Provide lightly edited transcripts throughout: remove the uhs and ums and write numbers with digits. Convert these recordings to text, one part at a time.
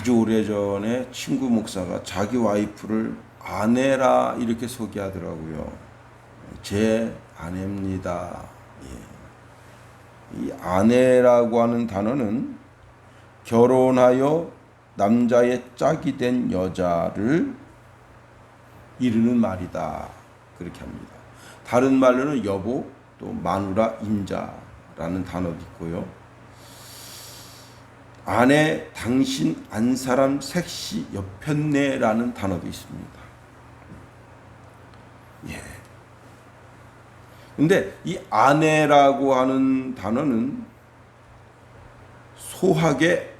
아주 오래전에 친구 목사가 자기 와이프를 아내라 이렇게 소개하더라고요. 제 아내입니다. 이 아내라고 하는 단어는 결혼하여 남자의 짝이 된 여자를 이르는 말이다. 그렇게 합니다. 다른 말로는 여보, 또 마누라, 임자라는 단어도 있고요. 아내, 당신, 안사람, 색시, 여편네라는 단어도 있습니다. 예. 근데 이 아내라고 하는 단어는 소학에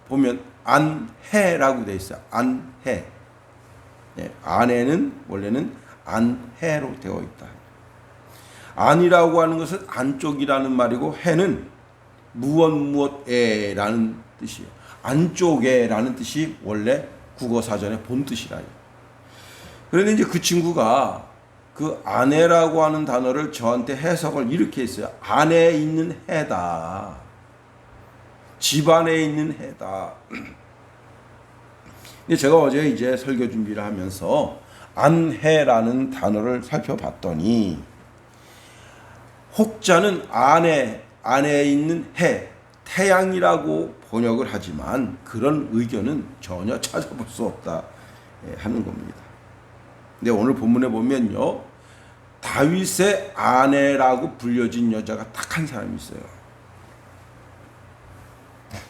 보면 안해라고 되어 있어요. 안해. 예. 아내는 원래는 안해로 되어 있다. 안이라고 하는 것은 안쪽이라는 말이고 해는 무엇무엇에라는 뜻이에요. 안쪽에라는 뜻이 원래 국어 사전의 본 뜻이라요. 그런데 이제 그 친구가 그 아내라고 하는 단어를 저한테 해석을 이렇게 했어요. 안에 있는 해다. 집안에 있는 해다. 근데 제가 어제 이제 설교 준비를 하면서 안해라는 단어를 살펴봤더니 혹자는 안에 있는 해, 태양이라고 번역을 하지만 그런 의견은 전혀 찾아볼 수 없다 하는 겁니다. 근데 오늘 본문에 보면요, 다윗의 아내라고 불려진 여자가 딱 한 사람이 있어요.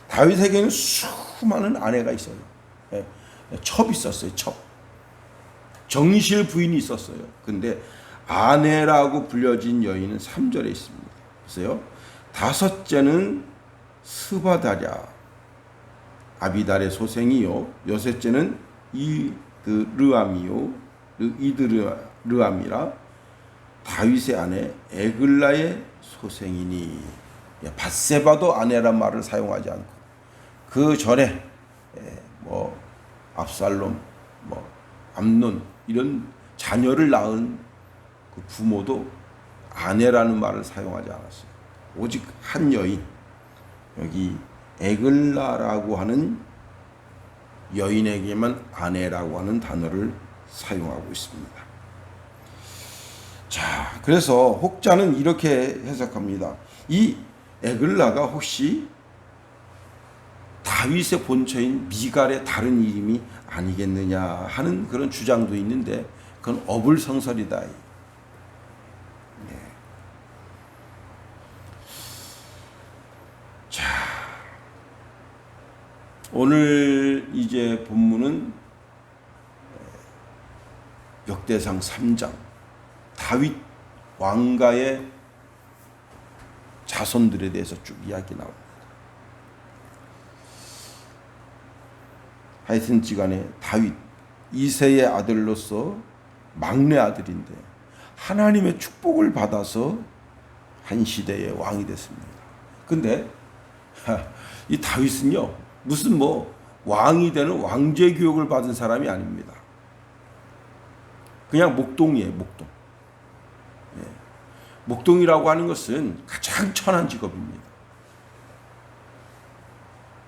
다윗에게는 수많은 아내가 있어요. 첩이 있었어요. 첩. 정실 부인이 있었어요. 근데 아내라고 불려진 여인은 3절에 있습니다. 보세요. 다섯째는 스바다랴, 아비달의 소생이요. 여섯째는 이드르암이요. 이드르암이라 다윗의 아내 에글라의 소생이니. 밧세바도 아내란 말을 사용하지 않고 그 전에 뭐 압살롬, 뭐 암논 이런 자녀를 낳은 그 부모도 아내라는 말을 사용하지 않았어요. 오직 한 여인, 여기 에글라라고 하는 여인에게만 아내라고 하는 단어를 사용하고 있습니다. 자, 그래서 혹자는 이렇게 해석합니다. 이 에글라가 혹시 다윗의 본처인 미갈의 다른 이름이 아니겠느냐 하는 그런 주장도 있는데 그건 어불성설이다. 자, 오늘 이제 본문은 역대상 3장 다윗 왕가의 자손들에 대해서 쭉 이야기 나옵니다. 하여튼지간에 다윗 이새의 아들로서 막내 아들인데 하나님의 축복을 받아서 한 시대의 왕이 됐습니다. 근데 이 다윗은요, 무슨 뭐 왕이 되는 왕제 교육을 받은 사람이 아닙니다. 그냥 목동이에요, 목동. 예. 목동이라고 하는 것은 가장 천한 직업입니다.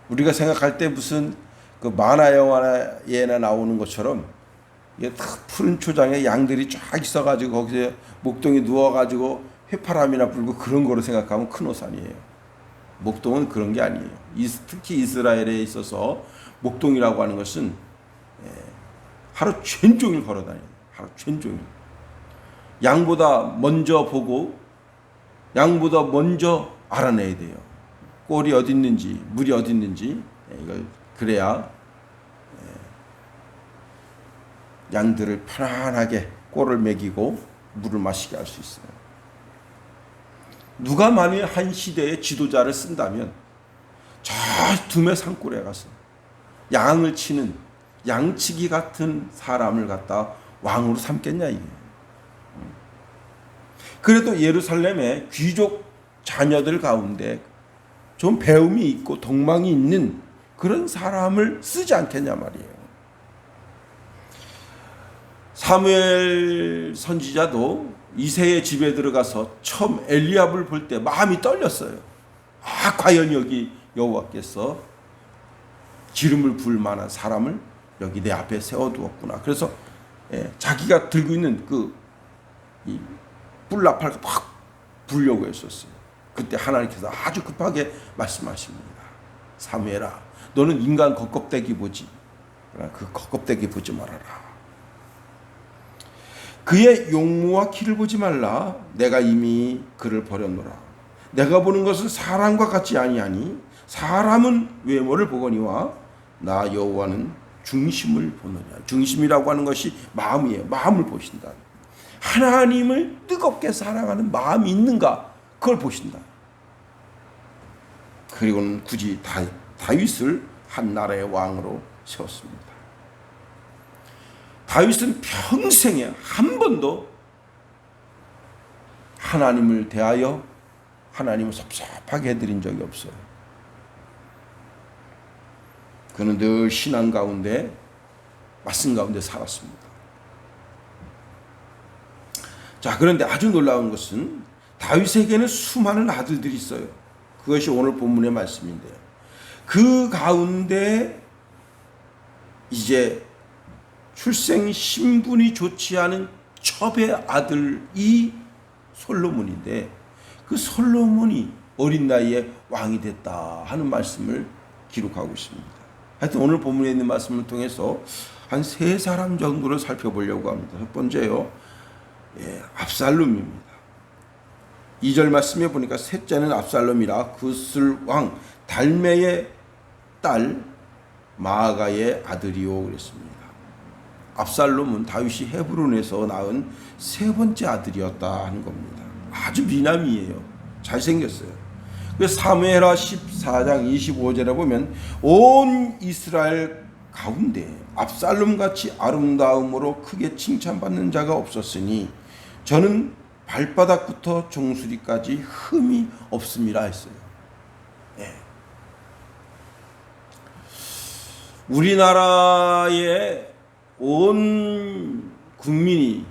우리가 생각할 때 무슨 그 만화 영화에나 나오는 것처럼 이게 딱 푸른 초장에 양들이 쫙 있어가지고 거기서 목동이 누워가지고 휘파람이나 불고 그런 거로 생각하면 큰 오산이에요. 목동은 그런 게 아니에요. 특히 이스라엘에 있어서 목동이라고 하는 것은 하루 종일 걸어다녀요. 하루 종일. 양보다 먼저 보고 양보다 먼저 알아내야 돼요. 꼴이 어디 있는지, 물이 어디 있는지 이걸 그래야 양들을 편안하게 꼴을 먹이고 물을 마시게 할 수 있어요. 누가 만일 한 시대의 지도자를 쓴다면 저 둠의 산골에 가서 양을 치는 양치기 같은 사람을 갖다 왕으로 삼겠냐 이게. 그래도 예루살렘의 귀족 자녀들 가운데 좀 배움이 있고 덕망이 있는 그런 사람을 쓰지 않겠냐 말이에요. 사무엘 선지자도 이새의 집에 들어가서 처음 엘리압을 볼 때 마음이 떨렸어요. 과연 여기 여호와께서 기름을 부을 만한 사람을 여기 내 앞에 세워두었구나. 그래서 자기가 들고 있는 그 뿔나팔을 확 불려고 했었어요. 그때 하나님께서 아주 급하게 말씀하십니다. 사무엘아, 너는 인간 겉껍데기 보지, 그 겉껍데기 보지 말아라. 그의 용모와 키를 보지 말라. 내가 이미 그를 버렸노라. 내가 보는 것은 사람과 같지 아니하니 사람은 외모를 보거니와 나 여호와는 중심을 보느냐. 중심이라고 하는 것이 마음이에요. 마음을 보신다. 하나님을 뜨겁게 사랑하는 마음이 있는가, 그걸 보신다. 그리고는 굳이 다윗을 한 나라의 왕으로 세웠습니다. 다윗은 평생에 한 번도 하나님을 대하여 하나님을 섭섭하게 해드린 적이 없어요. 그는 늘 신앙 가운데, 말씀 가운데 살았습니다. 자, 그런데 아주 놀라운 것은 다윗에게는 수많은 아들들이 있어요. 그것이 오늘 본문의 말씀인데요. 그 가운데 이제 출생 신분이 좋지 않은 첩의 아들이 솔로몬인데, 그 솔로몬이 어린 나이에 왕이 됐다 하는 말씀을 기록하고 있습니다. 하여튼 오늘 본문에 있는 말씀을 통해서 한 세 사람 정도를 살펴보려고 합니다. 첫 번째요, 압살롬입니다. 2절 말씀에 보니까 셋째는 압살롬이라 그슬 왕 달메의 딸 마아가의 아들이요 그랬습니다. 압살롬은 다윗이 헤브론에서 낳은 세 번째 아들이었다 하는 겁니다. 아주 미남이에요. 잘생겼어요. 그래서 사무엘하 14장 25절에 보면 온 이스라엘 가운데 압살롬같이 아름다움으로 크게 칭찬받는 자가 없었으니 저는 발바닥부터 종수리까지 흠이 없음이라 했어요. 우리나라의 온 국민이,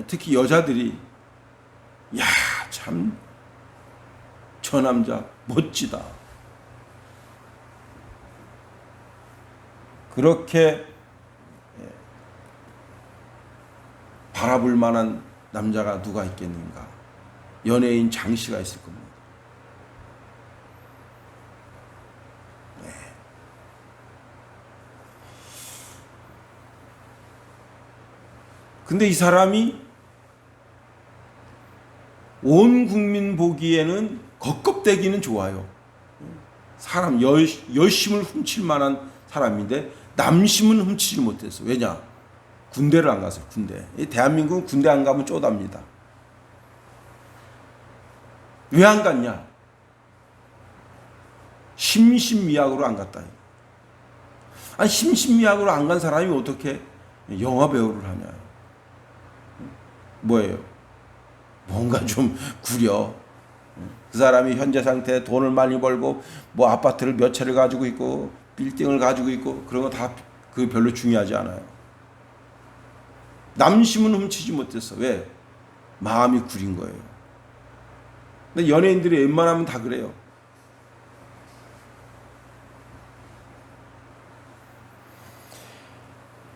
특히 여자들이 야, 참 저 남자 멋지다, 그렇게 바라볼 만한 남자가 누가 있겠는가? 연예인 장씨가 있을 겁니다. 근데 이 사람이 온 국민 보기에는 겉껍데기는 좋아요. 사람 여심을 훔칠 만한 사람인데 남심은 훔치지 못했어. 왜냐? 군대를 안 갔어요. 군대. 대한민국은 군대 안 가면 쪼답니다. 왜 안 갔냐? 심신미약으로 안 갔다. 아니, 심신미약으로 안 간 사람이 어떻게 영화 배우를 하냐? 뭐예요? 뭔가 좀 구려. 그 사람이 현재 상태에 돈을 많이 벌고 뭐 아파트를 몇 채를 가지고 있고 빌딩을 가지고 있고 그런 거 다 그 별로 중요하지 않아요. 남심은 훔치지 못했어. 왜? 마음이 구린 거예요. 근데 연예인들이 웬만하면 다 그래요.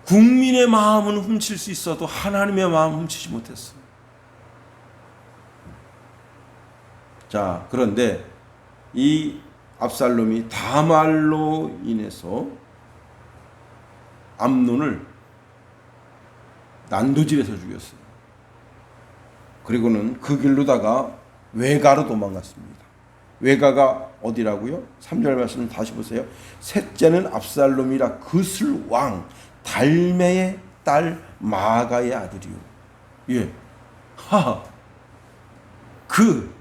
국민의 마음은 훔칠 수 있어도 하나님의 마음은 훔치지 못했어. 자, 그런데 이 압살롬이 다말로 인해서 암논을 난도질해서 죽였어요. 그리고는 그 길로다가 외가로 도망갔습니다. 외가가 어디라고요? 3절 말씀 다시 보세요. 셋째는 압살롬이라 그슬 왕 달메의 딸 마아가의 아들이요. 예. 그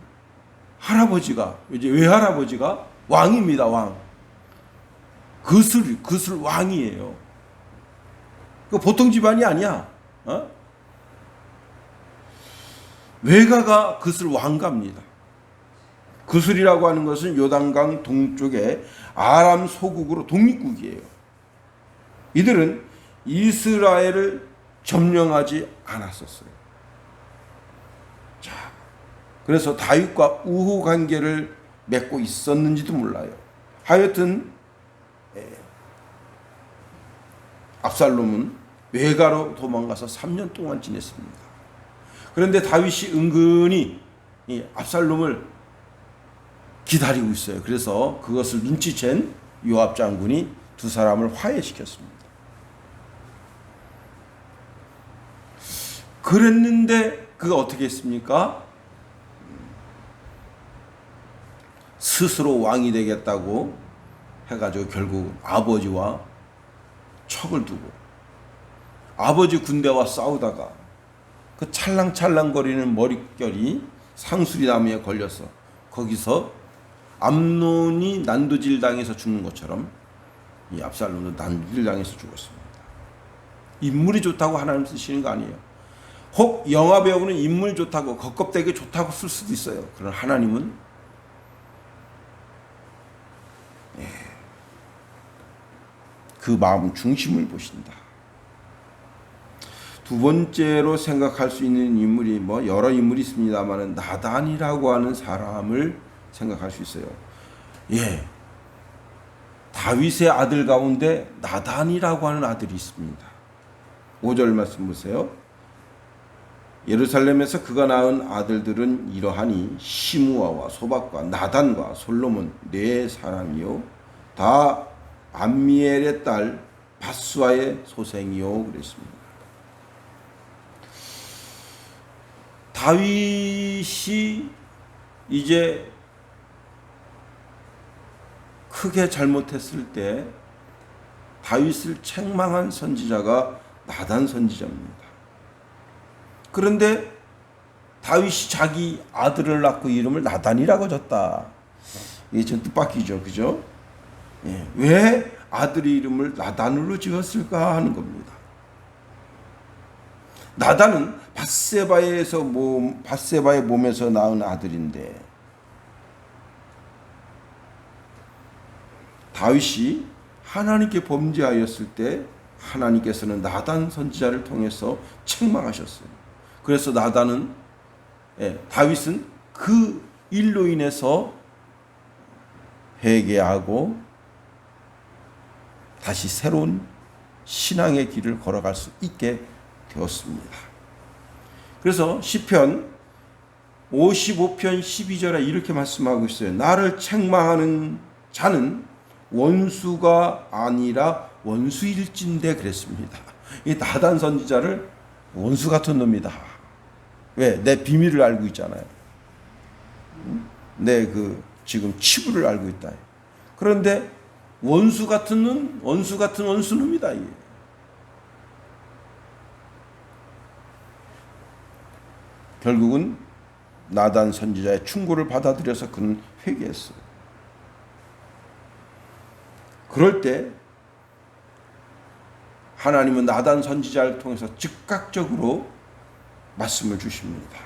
할아버지가, 이제 외할아버지가 왕입니다. 왕. 그슬 왕이에요. 그 보통 집안이 아니야. 외가가 그슬 왕가입니다. 그슬이라고 하는 것은 요단강 동쪽에 아람 소국으로 독립국이에요. 이들은 이스라엘을 점령하지 않았었어요. 자, 그래서 다윗과 우호 관계를 맺고 있었는지도 몰라요. 하여튼 압살롬은 외가로 도망가서 3년 동안 지냈습니다. 그런데 다윗이 은근히 이 압살롬을 기다리고 있어요. 그래서 그것을 눈치챈 요압 장군이 두 사람을 화해시켰습니다. 그랬는데 그가 어떻게 했습니까? 스스로 왕이 되겠다고 해가지고 결국 아버지와 척을 두고 아버지 군대와 싸우다가 그 찰랑찰랑거리는 머릿결이 상수리 나무에 걸려서 거기서 암논이 난도질 당해서 죽는 것처럼 이 압살롬도 난도질 당해서 죽었습니다. 인물이 좋다고 하나님 쓰시는 거 아니에요. 혹 영화 배우는 인물 좋다고 겉껍데기 좋다고 쓸 수도 있어요. 그러나 하나님은 그 마음 중심을 보신다. 두 번째로 생각할 수 있는 인물이 뭐 여러 인물이 있습니다만 나단이라고 하는 사람을 생각할 수 있어요. 예, 다윗의 아들 가운데 나단이라고 하는 아들이 있습니다. 5절 말씀 보세요. 예루살렘에서 그가 낳은 아들들은 이러하니 시므아와 소박과 나단과 솔로몬 네 사람이요 다 암미엘의 딸 바수아의 소생이요 그랬습니다. 다윗이 이제 크게 잘못했을 때 다윗을 책망한 선지자가 나단 선지자입니다. 그런데 다윗이 자기 아들을 낳고 이름을 나단이라고 줬다. 이게 좀 뜻밖이죠. 그죠? 예. 왜 아들 이름을 나단으로 지었을까 하는 겁니다. 나단은 밧세바의 몸에서 낳은 아들인데 다윗이 하나님께 범죄하였을 때 하나님께서는 나단 선지자를 통해서 책망하셨어요. 그래서 나단은 다윗은 그 일로 인해서 회개하고 다시 새로운 신앙의 길을 걸어갈 수 있게 되었습니다. 그래서 시편 55편 12절에 이렇게 말씀하고 있어요. 나를 책망하는 자는 원수가 아니라 원수일진데 그랬습니다. 이 나단 선지자를 원수 같은 놈이다. 왜? 내 비밀을 알고 있잖아요. 내 지금 치부를 알고 있다. 그런데 원수 같은 원수놈이다. 결국은 나단 선지자의 충고를 받아들여서 그는 회개했어요. 그럴 때 하나님은 나단 선지자를 통해서 즉각적으로 말씀을 주십니다.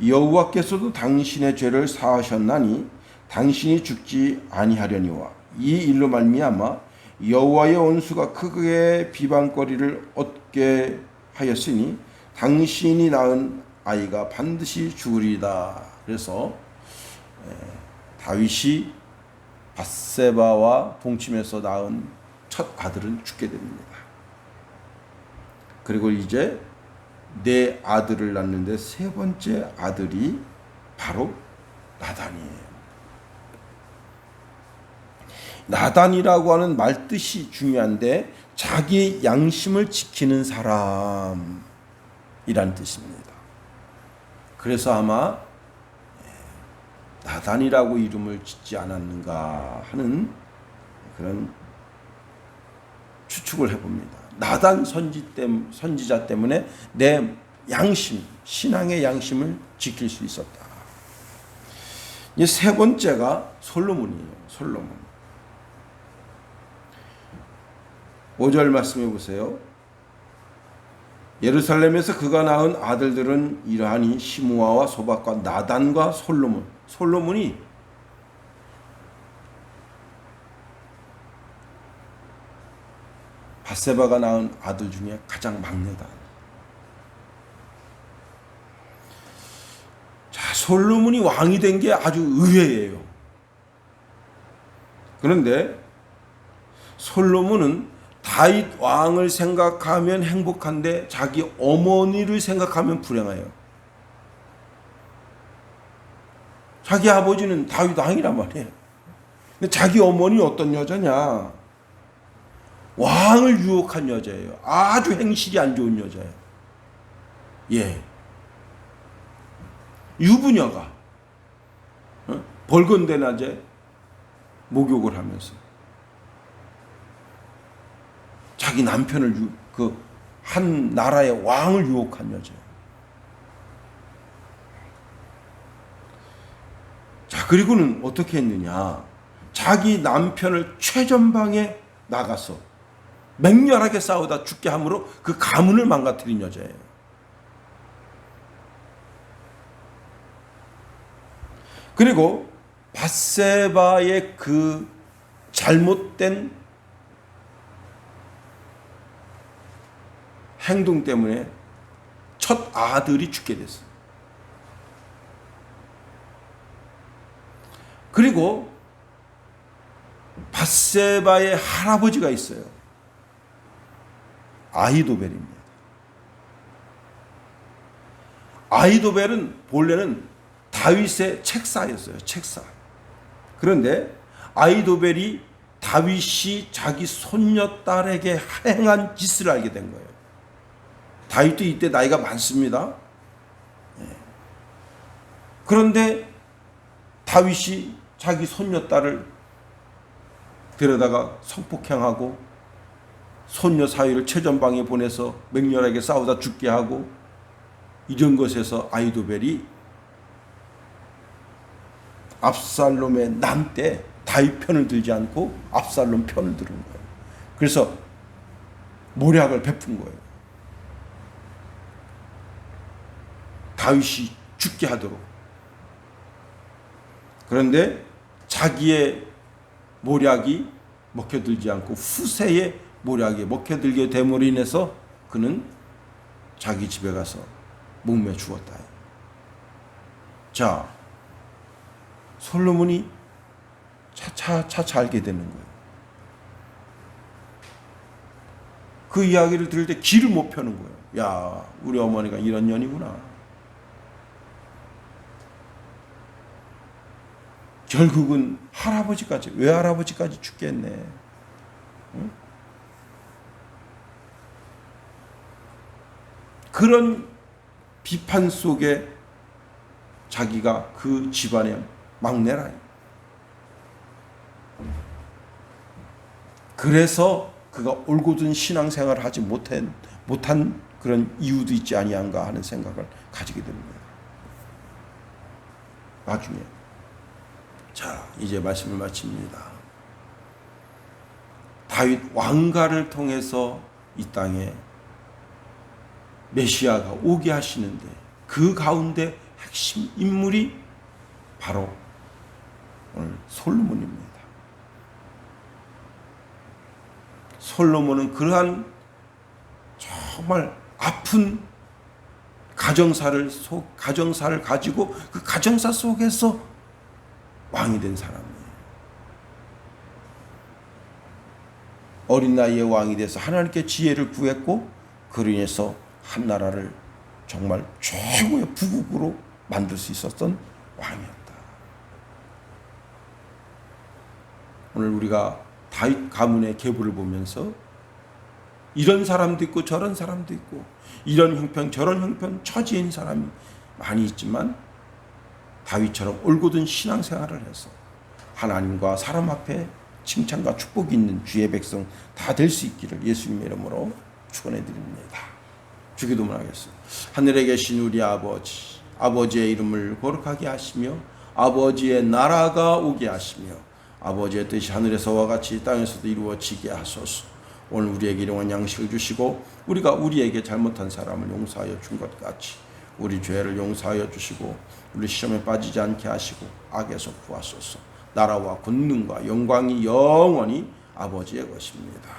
여호와께서도 당신의 죄를 사하셨나니 당신이 죽지 아니하려니와 이 일로 말미암아 여호와의 원수가 크게 비방거리를 얻게 하였으니 당신이 낳은 아이가 반드시 죽으리다. 그래서 다윗이 밧세바와 동침해서 낳은 첫 아들은 죽게 됩니다. 그리고 이제 네 아들을 낳는데 세 번째 아들이 바로 나단이에요. 나단이라고 하는 말뜻이 중요한데 자기 양심을 지키는 사람이란 뜻입니다. 그래서 아마 나단이라고 이름을 짓지 않았는가 하는 그런 추측을 해봅니다. 나단 선지자 때문에 내 양심, 신앙의 양심을 지킬 수 있었다. 이 세 번째가 솔로몬이에요. 솔로몬. 5절 말씀해 보세요. 예루살렘에서 그가 낳은 아들들은 이러하니 시므아와 소박과 나단과 솔로몬. 솔로몬이 밧세바가 낳은 아들 중에 가장 막내다. 자, 솔로몬이 왕이 된 게 아주 의외예요. 그런데 솔로몬은 다윗 왕을 생각하면 행복한데 자기 어머니를 생각하면 불행해요. 자기 아버지는 다윗 왕이란 말이에요. 근데 자기 어머니 어떤 여자냐? 왕을 유혹한 여자예요. 아주 행실이 안 좋은 여자예요. 예. 유부녀가 벌건대 낮에 목욕을 하면서 자기 남편을 한 나라의 왕을 유혹한 여자예요. 자, 그리고는 어떻게 했느냐? 자기 남편을 최전방에 나가서 맹렬하게 싸우다 죽게 함으로 그 가문을 망가뜨린 여자예요. 그리고 밧세바의 그 잘못된 행동 때문에 첫 아들이 죽게 됐어요. 그리고 밧세바의 할아버지가 있어요. 아히도벨입니다. 아히도벨은 본래는 다윗의 책사였어요. 책사. 그런데 아히도벨이 다윗이 자기 손녀딸에게 행한 짓을 알게 된 거예요. 다윗도 이때 나이가 많습니다. 그런데 다윗이 자기 손녀딸을 데려다가 성폭행하고 손녀 사이를 최전방에 보내서 맹렬하게 싸우다 죽게 하고 이런 것에서 아히도벨이 압살롬의 난 때 다윗 편을 들지 않고 압살롬 편을 들은 거예요. 그래서 모략을 베푼 거예요. 다윗이 죽게 하도록. 그런데 자기의 모략이 먹혀들지 않고 후세의 모략이 먹혀들게 됨으로 인해서 그는 자기 집에 가서 목매 죽었다. 자, 솔로몬이 차차 알게 되는 거예요. 그 이야기를 들을 때 기를 못 펴는 거예요. 야, 우리 어머니가 이런 년이구나. 결국은 외할아버지까지 죽겠네. 응? 그런 비판 속에 자기가 그 집안의 막내라. 그래서 그가 올곧은 신앙생활을 하지 못한 그런 이유도 있지 아니한가 하는 생각을 가지게 됩니다. 나중에. 자, 이제 말씀을 마칩니다. 다윗 왕가를 통해서 이 땅에 메시아가 오게 하시는데 그 가운데 핵심 인물이 바로 오늘 솔로몬입니다. 솔로몬은 그러한 정말 아픈 가정사를 가지고 그 가정사 속에서 왕이 된 사람이에요. 어린 나이에 왕이 돼서 하나님께 지혜를 구했고 그로 인해서 한 나라를 정말 최고의 부국으로 만들 수 있었던 왕이었다. 오늘 우리가 다윗 가문의 계보를 보면서 이런 사람도 있고 저런 사람도 있고 이런 형편 저런 형편 처지인 사람이 많이 있지만 다윗처럼 올곧은 신앙생활을 해서 하나님과 사람 앞에 칭찬과 축복이 있는 주의 백성 다 될 수 있기를 예수님의 이름으로 축원해 드립니다. 주기도문 하겠습니다. 하늘에 계신 우리 아버지, 아버지의 이름을 거룩하게 하시며 아버지의 나라가 오게 하시며 아버지의 뜻이 하늘에서와 같이 땅에서도 이루어지게 하소서. 오늘 우리에게 일용할 양식을 주시고 우리가 우리에게 잘못한 사람을 용서하여 준 것 같이 우리 죄를 용서하여 주시고 우리 시험에 빠지지 않게 하시고 악에서 구하소서. 나라와 권능과 영광이 영원히 아버지의 것입니다.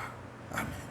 아멘.